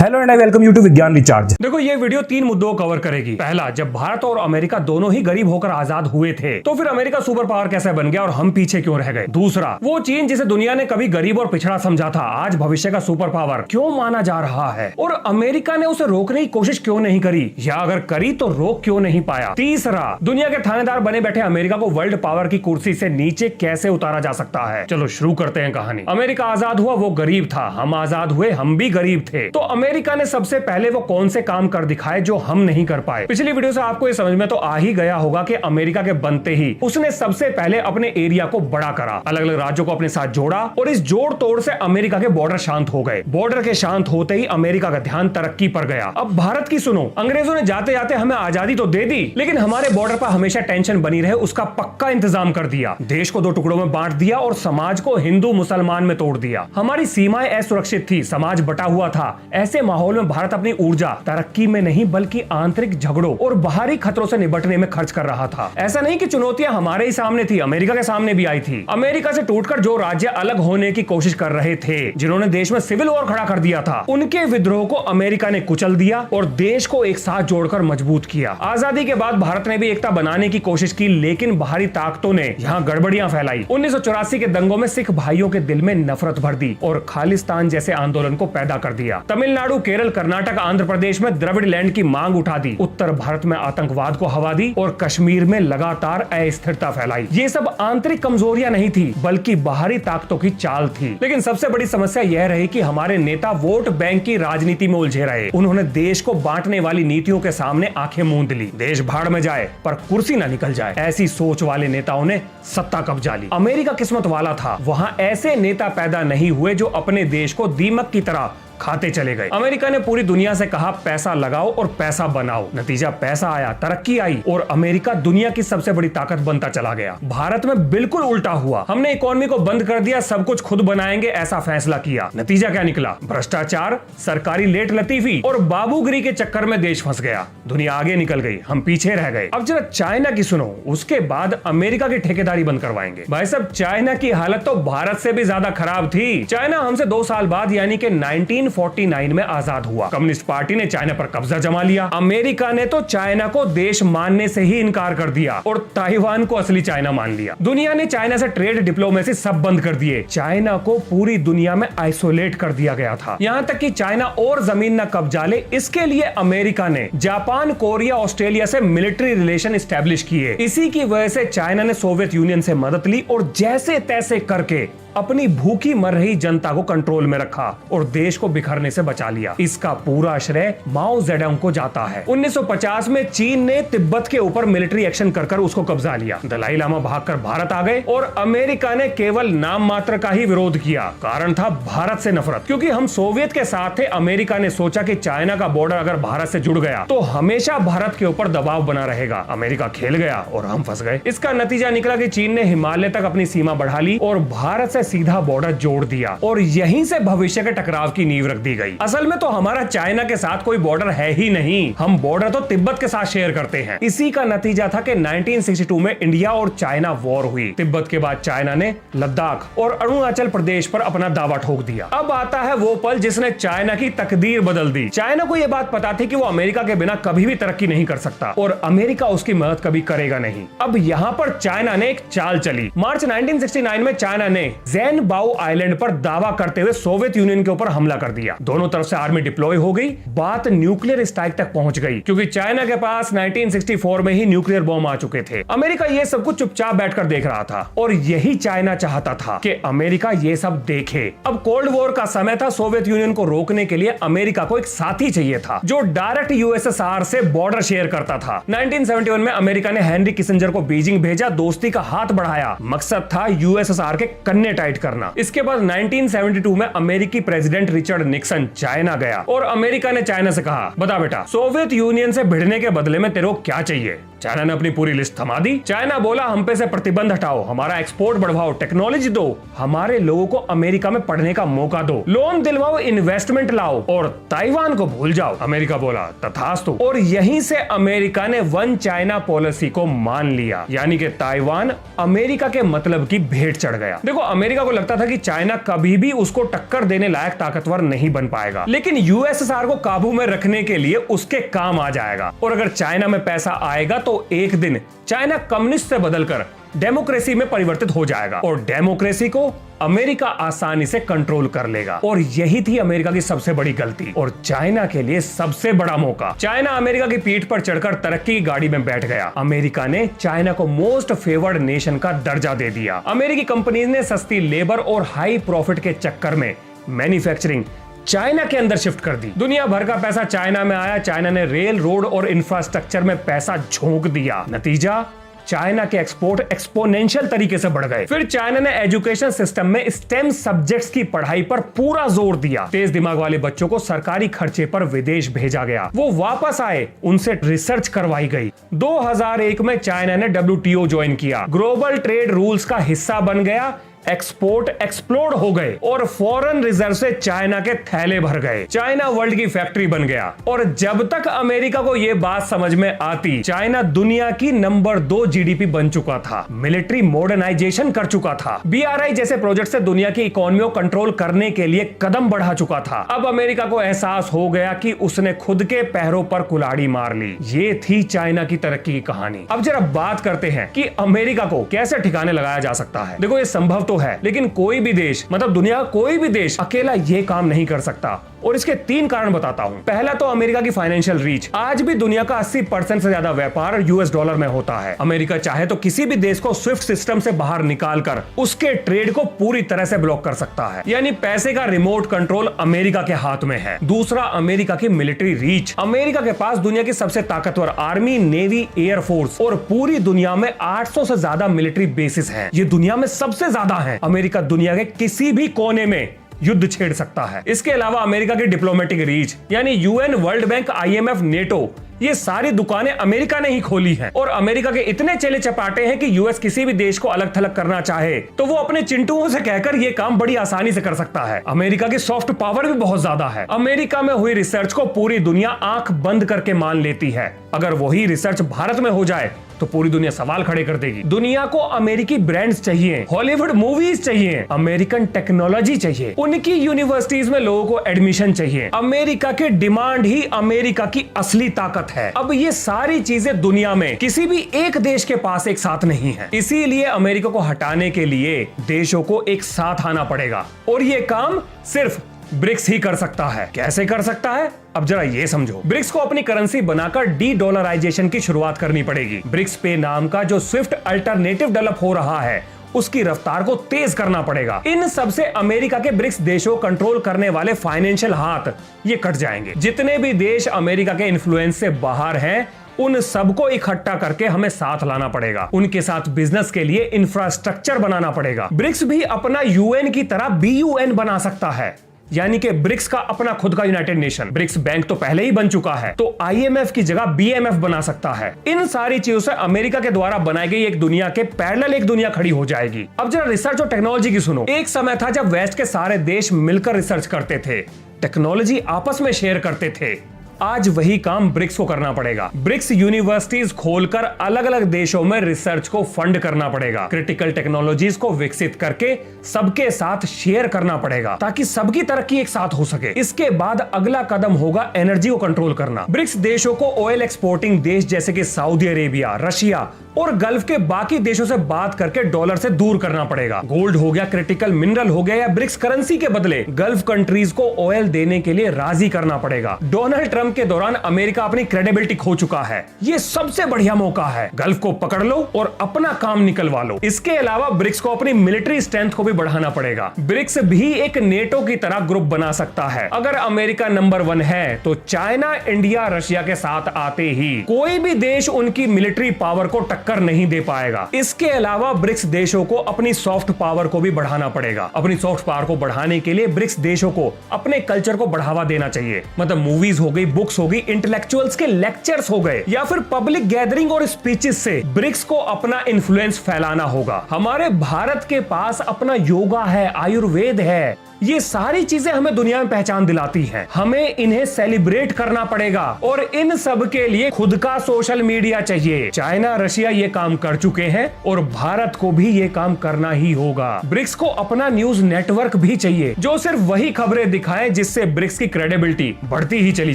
Hello and I welcome you to Vigyan recharge. देखो ये video 3 मुद्दों को कवर करेगी। पहला, जब भारत और अमेरिका दोनों ही गरीब होकर आजाद हुए थे तो फिर अमेरिका सुपर पावर कैसे बन गया और हम पीछे क्यों रह गए। दूसरा, वो चीन जिसे दुनिया ने कभी गरीब और पिछड़ा समझा था आज भविष्य का सुपर पावर क्यों माना जा रहा है और अमेरिका ने उसे रोकने की कोशिश क्यों नहीं करी, या अगर करी तो रोक क्यों नहीं पाया। तीसरा, दुनिया के थानेदार बने बैठे अमेरिका को वर्ल्ड पावर की कुर्सी से नीचे कैसे उतारा जा सकता है। चलो शुरू करते हैं कहानी। अमेरिका आजाद हुआ, वो गरीब था, हम आजाद हुए, हम भी गरीब थे। तो अमेरिका ने सबसे पहले वो कौन से काम कर दिखाए जो हम नहीं कर पाए। पिछली वीडियो से आपको ये समझ में तो आ ही गया होगा कि अमेरिका के बनते ही उसने सबसे पहले अपने एरिया को बड़ा करा, अलग अलग राज्यों को अपने साथ जोड़ा और इस जोड़ तोड़ से अमेरिका के बॉर्डर शांत हो गए। बॉर्डर के शांत होते ही अमेरिका का ध्यान तरक्की पर गया। अब भारत की सुनो, अंग्रेजों ने जाते जाते हमें आजादी तो दे दी लेकिन हमारे बॉर्डर पर हमेशा टेंशन बनी रहे उसका पक्का इंतजाम कर दिया। देश को 2 टुकड़ों में बांट दिया और समाज को हिंदू मुसलमान में तोड़ दिया। हमारी सीमाएं असुरक्षित थी, समाज बटा हुआ था। ऐसे माहौल में भारत अपनी ऊर्जा तरक्की में नहीं बल्कि आंतरिक झगड़ों और बाहरी खतरों से निपटने में खर्च कर रहा था। ऐसा नहीं कि चुनौतियां हमारे ही सामने थी, अमेरिका के सामने भी आई थी। अमेरिका से टूटकर जो राज्य अलग होने की कोशिश कर रहे थे, जिन्होंने देश में सिविल वॉर खड़ा कर दिया था, उनके विद्रोह को अमेरिका ने कुचल दिया और देश को एक साथ जोड़कर मजबूत किया। आजादी के बाद भारत ने भी एकता बनाने की कोशिश की लेकिन बाहरी ताकतों ने यहाँ गड़बड़ियां फैलाई। 1984 के दंगों में सिख भाइयों के दिल में नफरत भर दी और खालिस्तान जैसे आंदोलन को पैदा कर दिया। तमिलनाडु, केरल, कर्नाटक, आंध्र प्रदेश में द्रविड़ लैंड की मांग उठा दी। उत्तर भारत में आतंकवाद को हवा दी और कश्मीर में लगातार अस्थिरता फैलाई। ये सब आंतरिक कमजोरियां नहीं थी बल्कि बाहरी ताकतों की चाल थी। लेकिन सबसे बड़ी समस्या यह रही कि हमारे नेता वोट बैंक की राजनीति में उलझे रहे। उन्होंने देश को बांटने वाली नीतियों के सामने आंखें मूंद ली। देश भाड़ में जाए पर कुर्सी ना निकल जाए, ऐसी सोच वाले नेताओं ने सत्ता कब्जा ली। अमेरिका किस्मत वाला था, वहां ऐसे नेता पैदा नहीं हुए जो अपने देश को दीमक की तरह खाते चले गए। अमेरिका ने पूरी दुनिया से कहा पैसा लगाओ और पैसा बनाओ। नतीजा पैसा आया, तरक्की आई और अमेरिका दुनिया की सबसे बड़ी ताकत बनता चला गया। भारत में बिल्कुल उल्टा हुआ। हमने इकोनॉमी को बंद कर दिया, सब कुछ खुद बनाएंगे ऐसा फैसला किया। नतीजा क्या निकला? भ्रष्टाचार, सरकारी लेट लतीफी और बाबूगिरी के चक्कर में देश फंस गया। दुनिया आगे निकल गई, हम पीछे रह गए। अब जरा चाइना की सुनो, उसके बाद अमेरिका की ठेकेदारी बंद करवाएंगे। भाई साहब, चाइना की हालत तो भारत से भी ज्यादा खराब थी। चाइना हमसे 2 साल बाद यानी कि 1949 में आजाद हुआ। कम्युनिस्ट पार्टी ने चाइना पर कब्जा जमा लिया। अमेरिका ने तो चाइना को देश मानने से ही इनकार कर दिया और ताइवान को असली चाइना मान लिया। दुनिया ने चाइना से ट्रेड, डिप्लोमेसी सब बंद कर दिए। चाइना को पूरी दुनिया में आइसोलेट कर दिया गया था। यहाँ तक कि चाइना और जमीन न कब्जा ले इसके लिए अमेरिका ने जापान, कोरिया, ऑस्ट्रेलिया से मिलिट्री रिलेशन एस्टेब्लिश किए। इसी की वजह से चाइना ने सोवियत यूनियन से मदद ली और जैसे तैसे करके अपनी भूखी मर रही जनता को कंट्रोल में रखा और देश को बिखरने से बचा लिया। इसका पूरा श्रेय माओ जेडोंग को जाता है। 1950 में चीन ने तिब्बत के ऊपर मिलिट्री एक्शन कर उसको कब्जा लिया। दलाई लामा भागकर भारत आ गए और अमेरिका ने केवल नाम मात्र का ही विरोध किया। कारण था भारत से नफरत, क्योंकि हम सोवियत के साथ थे। अमेरिका ने सोचा कि चाइना का बॉर्डर अगर भारत से जुड़ गया तो हमेशा भारत के ऊपर दबाव बना रहेगा। अमेरिका खेल गया और हम फंस गए। इसका नतीजा निकला कि चीन ने हिमालय तक अपनी सीमा बढ़ा ली और भारत से सीधा बॉर्डर जोड़ दिया और यहीं से भविष्य के टकराव की नींव रख दी गई। असल में तो हमारा चाइना के साथ कोई बॉर्डर है ही नहीं, हम बॉर्डर तो तिब्बत के साथ शेयर करते हैं। इसी का नतीजा था कि 1962 में इंडिया और चाइना वॉर हुई। तिब्बत के बाद चाइना ने लद्दाख और अरुणाचल प्रदेश पर अपना दावा ठोक दिया। अब आता है वो पल जिसने चाइना की तकदीर बदल दी। चाइना को यह बात पता थी कि वो अमेरिका के बिना कभी भी तरक्की नहीं कर सकता और अमेरिका उसकी मदद कभी करेगा नहीं। अब यहाँ पर चाइना ने एक चाल चली। मार्च 1969 में चाइना ने जैन बाओ आइलैंड पर दावा करते हुए सोवियत यूनियन के ऊपर हमला कर दिया। दोनों तरफ से आर्मी डिप्लॉय हो गई। बात न्यूक्लियर स्ट्राइक तक पहुंच गई क्योंकि चाइना के पास 1964 में ही न्यूक्लियर बॉम्ब आ चुके थे। अमेरिका ये सब कुछ चुपचाप बैठकर देख रहा था और यही चाइना चाहता था कि अमेरिका ये सब देखे। अब कोल्ड वॉर का समय था। सोवियत यूनियन को रोकने के लिए अमेरिका को एक साथी चाहिए था जो डायरेक्ट यूएसएसआर से बॉर्डर शेयर करता था। 1971 में अमेरिका ने हेनरी किसिंजर को बीजिंग भेजा, दोस्ती का हाथ बढ़ाया। मकसद था यूएसएसआर के कन्ने टाइट करना। इसके बाद 1972 में अमेरिकी प्रेसिडेंट रिचर्ड निक्सन चाइना गया और अमेरिका ने चाइना से कहा, बता बेटा, सोवियत यूनियन से भिड़ने के बदले में तेरे को क्या चाहिए? चाइना ने अपनी पूरी लिस्ट थमा दी। चाइना बोला हम पे से प्रतिबंध हटाओ, हमारा एक्सपोर्ट बढ़ाओ, टेक्नोलॉजी दो, हमारे लोगों को अमेरिका में पढ़ने का मौका दो, लोन दिलवाओ, इन्वेस्टमेंट लाओ और ताइवान को भूल जाओ। अमेरिका बोला तथास्तु। और यहीं से अमेरिका ने वन चाइना पॉलिसी को मान लिया, यानी कि ताइवान अमेरिका के मतलब की भेंट चढ़ गया। देखो, अमेरिका को लगता था कि चाइना कभी भी उसको टक्कर देने लायक ताकतवर नहीं बन पाएगा, लेकिन यूएसएसआर को काबू में रखने के लिए उसके काम आ जाएगा। और अगर चाइना में पैसा आएगा तो एक दिन चाइना कम्युनिस्ट से बदलकर डेमोक्रेसी में परिवर्तित हो जाएगा और डेमोक्रेसी को अमेरिका आसानी से कंट्रोल कर लेगा। और यही थी अमेरिका की सबसे बड़ी गलती और चाइना के लिए सबसे बड़ा मौका। चाइना अमेरिका की पीठ पर चढ़कर तरक्की की गाड़ी में बैठ गया। अमेरिका ने चाइना को मोस्ट फेवर्ड नेशन का दर्जा दे दिया। अमेरिकी कंपनीज ने सस्ती लेबर और हाई प्रॉफिट के चक्कर में मैन्युफैक्चरिंग चाइना के अंदर शिफ्ट कर दी। दुनिया भर का पैसा चाइना में आया। चाइना ने रेल, रोड और इंफ्रास्ट्रक्चर में पैसा झोंक दिया। नतीजा, चाइना के एक्सपोर्ट एक्सपोनेंशियल तरीके से बढ़ गए। फिर चाइना ने एजुकेशन सिस्टम में स्टेम सब्जेक्ट्स की पढ़ाई पर पूरा जोर दिया। तेज दिमाग वाले बच्चों को सरकारी खर्चे पर विदेश भेजा गया। वो वापस आए, उनसे रिसर्च करवाई गई। 2001 में चाइना ने WTO ज्वाइन किया, ग्लोबल ट्रेड रूल्स का हिस्सा बन गया। एक्सपोर्ट एक्सप्लोड हो गए और फॉरेन रिजर्व से चाइना के थैले भर गए। चाइना वर्ल्ड की फैक्ट्री बन गया। और जब तक अमेरिका को यह बात समझ में आती, चाइना दुनिया की नंबर 2 जीडीपी बन चुका था, मिलिट्री मॉडर्नाइजेशन कर चुका था, BRI जैसे प्रोजेक्ट से दुनिया की इकोनॉमी को कंट्रोल करने के लिए कदम बढ़ा चुका था। अब अमेरिका को एहसास हो गया कि उसने खुद के पैरों पर कुल्हाड़ी मार ली। ये थी चाइना की तरक्की की कहानी। अब जरा बात करते हैं कि अमेरिका को कैसे ठिकाने लगाया जा सकता है। देखो, ये संभव तो है, लेकिन कोई भी देश, मतलब दुनिया का कोई भी देश अकेला ये काम नहीं कर सकता। और इसके 3 कारण बताता हूं। पहला तो अमेरिका की फाइनेंशियल रीच। आज भी दुनिया का 80% से ज्यादा व्यापार US डॉलर में होता है। अमेरिका चाहे तो किसी भी देश को स्विफ्ट सिस्टम से बाहर निकालकर उसके ट्रेड को पूरी तरह से ब्लॉक कर सकता है, यानी पैसे का रिमोट कंट्रोल अमेरिका के हाथ में है। दूसरा, अमेरिका की मिलिट्री रीच। अमेरिका के पास दुनिया की सबसे ताकतवर आर्मी, नेवी, एयरफोर्स और पूरी दुनिया में 800 से ज्यादा मिलिट्री बेसिस हैं। ये दुनिया में सबसे ज्यादा है। अमेरिका दुनिया के किसी भी कोने में युद्ध छेड़ सकता है। इसके अलावा अमेरिका की डिप्लोमेटिक रीच, यानी UN, world bank, IMF, NATO, ये सारी दुकानें अमेरिका ने ही खोली हैं। और अमेरिका के इतने चेले चपाटे हैं कि US किसी भी देश को अलग थलग करना चाहे तो वो अपने चिंटुओं से कहकर ये काम बड़ी आसानी से कर सकता है। अमेरिका की सॉफ्ट पावर भी बहुत ज्यादा है। अमेरिका में हुई रिसर्च को पूरी दुनिया आंख बंद करके मान लेती है। अगर वही रिसर्च भारत में हो जाए तो पूरी दुनिया सवाल खड़े कर देगी। दुनिया को अमेरिकी ब्रांड्स चाहिए, हॉलीवुड मूवीज चाहिए, अमेरिकन टेक्नोलॉजी चाहिए, उनकी यूनिवर्सिटीज में लोगों को एडमिशन चाहिए। अमेरिका की डिमांड ही अमेरिका की असली ताकत है। अब ये सारी चीजें दुनिया में किसी भी एक देश के पास एक साथ नहीं है। इसीलिए अमेरिका को हटाने के लिए देशों को एक साथ आना पड़ेगा और ये काम सिर्फ ब्रिक्स ही कर सकता है। कैसे कर सकता है, अब जरा ये समझो। ब्रिक्स को अपनी करेंसी बनाकर डी-डॉलराइजेशन की शुरुआत करनी पड़ेगी। ब्रिक्स पे नाम का जो स्विफ्ट अल्टरनेटिव डेवलप हो रहा है, उसकी रफ्तार को तेज करना पड़ेगा। इन सबसे अमेरिका के ब्रिक्स देशों को कंट्रोल करने वाले फाइनेंशियल हाथ ये कट जाएंगे। जितने भी देश अमेरिका के इन्फ्लुएंस से बाहर हैं, उन सबको इकट्ठा करके हमें साथ लाना पड़ेगा। उनके साथ बिजनेस के लिए इंफ्रास्ट्रक्चर बनाना पड़ेगा। ब्रिक्स भी अपना UN की तरह BUN बना सकता है, यानी कि ब्रिक्स का अपना खुद का यूनाइटेड नेशन। ब्रिक्स बैंक तो पहले ही बन चुका है, तो IMF की जगह BMF बना सकता है। इन सारी चीजों से अमेरिका के द्वारा बनाई गई एक दुनिया के पैरेलल एक दुनिया खड़ी हो जाएगी। अब जरा रिसर्च और टेक्नोलॉजी की सुनो। एक समय था जब वेस्ट के सारे देश मिलकर रिसर्च करते थे, टेक्नोलॉजी आपस में शेयर करते थे। आज वही काम ब्रिक्स को करना पड़ेगा। ब्रिक्स यूनिवर्सिटीज खोलकर अलग अलग देशों में रिसर्च को फंड करना पड़ेगा। क्रिटिकल टेक्नोलॉजीज को विकसित करके सबके साथ शेयर करना पड़ेगा ताकि सबकी तरक्की एक साथ हो सके। इसके बाद अगला कदम होगा एनर्जी को कंट्रोल करना। ब्रिक्स देशों को ऑयल एक्सपोर्टिंग देश जैसे कि सऊदी अरेबिया, रशिया और गल्फ के बाकी देशों से बात करके डॉलर से दूर करना पड़ेगा। गोल्ड हो गया, क्रिटिकल मिनरल हो गया, या ब्रिक्स करेंसी के बदले गल्फ कंट्रीज को ऑयल देने के लिए राजी करना पड़ेगा। डोनाल्ड ट्रंप के दौरान अमेरिका अपनी क्रेडिबिलिटी खो चुका है। ये सबसे बढ़िया मौका है। गल्फ को पकड़ लो और अपना काम निकलवा लो। इसके अलावा ब्रिक्स को अपनी मिलिट्री स्ट्रेंथ को भी बढ़ाना पड़ेगा। ब्रिक्स भी एक नेटो की तरह ग्रुप बना सकता है। अगर अमेरिका नंबर 1 है तो चाइना, इंडिया, रशिया के साथ आते ही कोई भी देश उनकी मिलिट्री पावर को टक्कर टक्कर नहीं दे पाएगा। इसके अलावा ब्रिक्स देशों को अपनी सॉफ्ट पावर को भी बढ़ाना पड़ेगा। अपनी सॉफ्ट पावर को बढ़ाने के लिए ब्रिक्स देशों को अपने कल्चर को बढ़ावा देना चाहिए। मतलब मूवीज हो गई, बुक्स हो गई, इंटेलेक्चुअल्स के लेक्चर्स हो गए, या फिर पब्लिक गैदरिंग और स्पीचेस से ब्रिक्स को अपना इन्फ्लुएंस फैलाना होगा। हमारे भारत के पास अपना योगा है, आयुर्वेद है, ये सारी चीजें हमें दुनिया में पहचान दिलाती हैं। हमें इन्हें सेलिब्रेट करना पड़ेगा और इन सब के लिए खुद का सोशल मीडिया चाहिए। चाइना, रशिया ये काम कर चुके हैं और भारत को भी ये काम करना ही होगा। ब्रिक्स को अपना न्यूज नेटवर्क भी चाहिए जो सिर्फ वही खबरें दिखाए जिससे ब्रिक्स की क्रेडिबिलिटी बढ़ती ही चली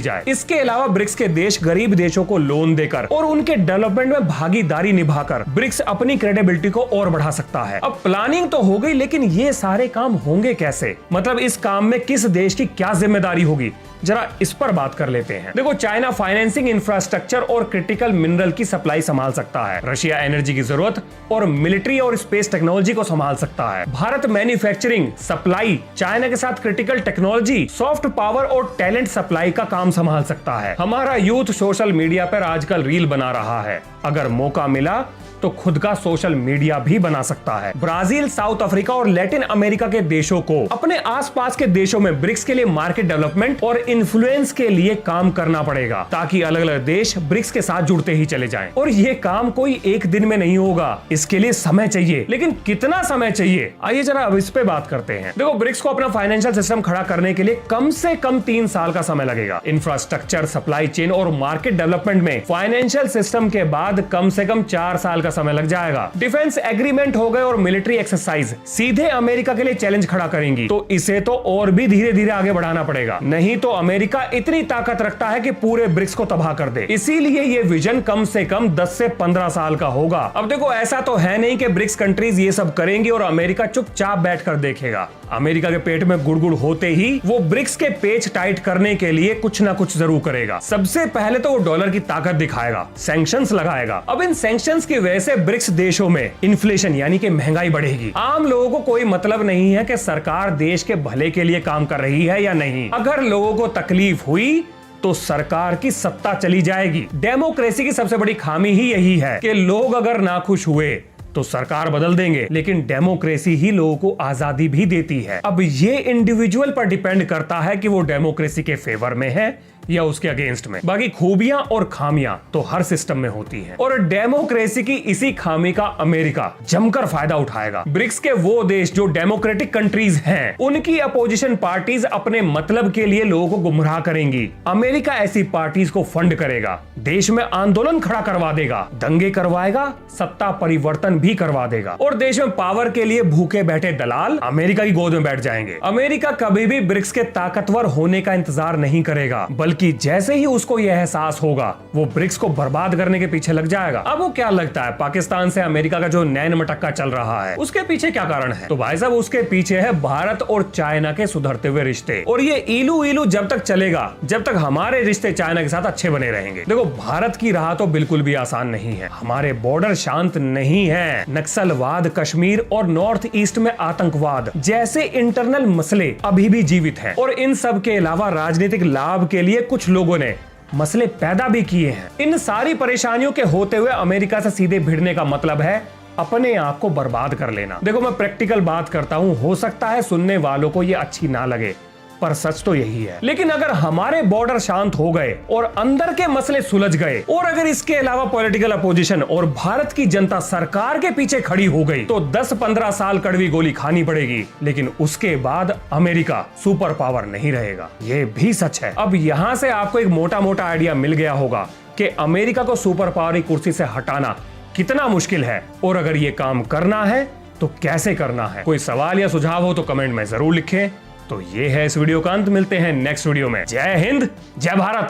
जाए। इसके अलावा ब्रिक्स के देश गरीब देशों को लोन देकर और उनके डेवलपमेंट में भागीदारी निभाकर ब्रिक्स अपनी क्रेडिबिलिटी को और बढ़ा सकता है। अब प्लानिंग तो हो गई, लेकिन ये सारे काम होंगे कैसे? मतलब इस काम में किस देश की क्या जिम्मेदारी होगी, जरा इस पर बात कर लेते हैं। देखो, चाइना फाइनेंसिंग, इंफ्रास्ट्रक्चर और क्रिटिकल मिनरल की सप्लाई संभाल सकता है। रशिया एनर्जी की जरूरत और मिलिट्री और स्पेस टेक्नोलॉजी को संभाल सकता है। भारत मैन्युफैक्चरिंग, सप्लाई, चाइना के साथ क्रिटिकल टेक्नोलॉजी, सॉफ्ट पावर और टैलेंट सप्लाई का काम संभाल सकता है। हमारा यूथ सोशल मीडिया पर आजकल रील बना रहा है, अगर मौका मिला तो खुद का सोशल मीडिया भी बना सकता है। ब्राजील, साउथ अफ्रीका और लैटिन अमेरिका के देशों को अपने आसपास के देशों में ब्रिक्स के लिए मार्केट डेवलपमेंट और इन्फ्लुएंस के लिए काम करना पड़ेगा, ताकि अलग अलग देश ब्रिक्स के साथ जुड़ते ही चले जाएं। और ये काम कोई एक दिन में नहीं होगा, इसके लिए समय चाहिए। लेकिन कितना समय चाहिए, आइए जरा अब इस पे बात करते हैं। देखो, ब्रिक्स को अपना फाइनेंशियल सिस्टम खड़ा करने के लिए कम से कम 3 साल का समय लगेगा। इंफ्रास्ट्रक्चर, सप्लाई चेन और मार्केट डेवलपमेंट में फाइनेंशियल सिस्टम के बाद कम से कम 4 साल समय लग जाएगा। डिफेंस एग्रीमेंट हो गए और मिलिट्री एक्सरसाइज सीधे अमेरिका के लिए चैलेंज खड़ा करेंगी, तो इसे तो और भी धीरे धीरे आगे बढ़ाना पड़ेगा। नहीं तो अमेरिका इतनी ताकत रखता है कि पूरे ब्रिक्स को तबाह कर दे। इसीलिए ये विजन कम से कम 10 से 15 साल का होगा। अब देखो, ऐसा तो है नहीं कि ब्रिक्स कंट्रीज ये सब करेंगी और अमेरिका चुपचाप बैठकर देखेगा। अमेरिका के पेट में गुड़गुड़ होते ही वो ब्रिक्स के पेच टाइट करने के लिए कुछ ना कुछ जरूर करेगा। सबसे पहले तो वो डॉलर की ताकत दिखाएगा, सैंक्शंस लगाएगा। अब इन सैंक्शंस की वजह से ब्रिक्स देशों में इन्फ्लेशन यानी कि महंगाई बढ़ेगी। आम लोगों को कोई मतलब नहीं है कि सरकार देश के भले के लिए काम कर रही है या नहीं। अगर लोगों को तकलीफ हुई तो सरकार की सत्ता चली जाएगी। डेमोक्रेसी की सबसे बड़ी खामी ही यही है कि लोग अगर नाखुश हुए तो सरकार बदल देंगे, लेकिन डेमोक्रेसी ही लोगों को आजादी भी देती है। अब ये इंडिविजुअल पर डिपेंड करता है कि वो डेमोक्रेसी के फेवर में है या उसके अगेंस्ट में। बाकी खूबियां और खामियां तो हर सिस्टम में होती हैं, और डेमोक्रेसी की इसी खामी का अमेरिका जमकर फायदा उठाएगा। ब्रिक्स के वो देश जो डेमोक्रेटिक कंट्रीज हैं, उनकी अपोजिशन पार्टीज अपने मतलब के लिए लोगों को गुमराह करेंगी। अमेरिका ऐसी पार्टीज को फंड करेगा, देश में आंदोलन खड़ा करवा देगा, दंगे करवाएगा, सत्ता परिवर्तन भी करवा देगा, और देश में पावर के लिए भूखे बैठे दलाल अमेरिका की गोद में बैठ जाएंगे। अमेरिका कभी भी ब्रिक्स के ताकतवर होने का इंतजार नहीं करेगा, बल्कि जैसे ही उसको यह एहसास होगा वो ब्रिक्स को बर्बाद करने के पीछे लग जाएगा। अब वो क्या लगता है, पाकिस्तान से अमेरिका का जो नैन मटक्का चल रहा है, उसके पीछे क्या कारण है? तो भाई साहब, उसके पीछे है भारत और चाइना के सुधरते हुए रिश्ते। और ये इलू इलू जब तक चलेगा, जब तक हमारे रिश्ते चाइना के साथ अच्छे बने रहेंगे। देखो, भारत की राह तो बिल्कुल भी आसान नहीं है। हमारे बॉर्डर शांत नहीं है। नक्सलवाद, कश्मीर और नॉर्थ ईस्ट में आतंकवाद जैसे इंटरनल मसले अभी भी जीवित हैं, और इन सब के अलावा राजनीतिक लाभ के लिए कुछ लोगों ने मसले पैदा भी किए हैं। इन सारी परेशानियों के होते हुए अमेरिका से सीधे भिड़ने का मतलब है अपने आप को बर्बाद कर लेना। देखो, मैं प्रैक्टिकल बात करता हूं, हो सकता है सुनने वालों को ये अच्छी ना लगे, पर सच तो यही है। लेकिन अगर हमारे बॉर्डर शांत हो गए और अंदर के मसले सुलझ गए, और अगर इसके अलावा पॉलिटिकल अपोजिशन और भारत की जनता सरकार के पीछे खड़ी हो गई, तो 10-15 साल कड़वी गोली खानी पड़ेगी, लेकिन उसके बाद अमेरिका सुपर पावर नहीं रहेगा। ये भी सच है। अब यहां से आपको एक मोटा मोटा आइडिया मिल गया होगा कि अमेरिका को सुपर पावर की कुर्सी से हटाना कितना मुश्किल है, और अगर ये काम करना है तो कैसे करना है। कोई सवाल या सुझाव हो तो कमेंट में जरूर लिखें। तो ये है इस वीडियो का अंत। मिलते हैं नेक्स्ट वीडियो में। जय हिंद, जय भारत।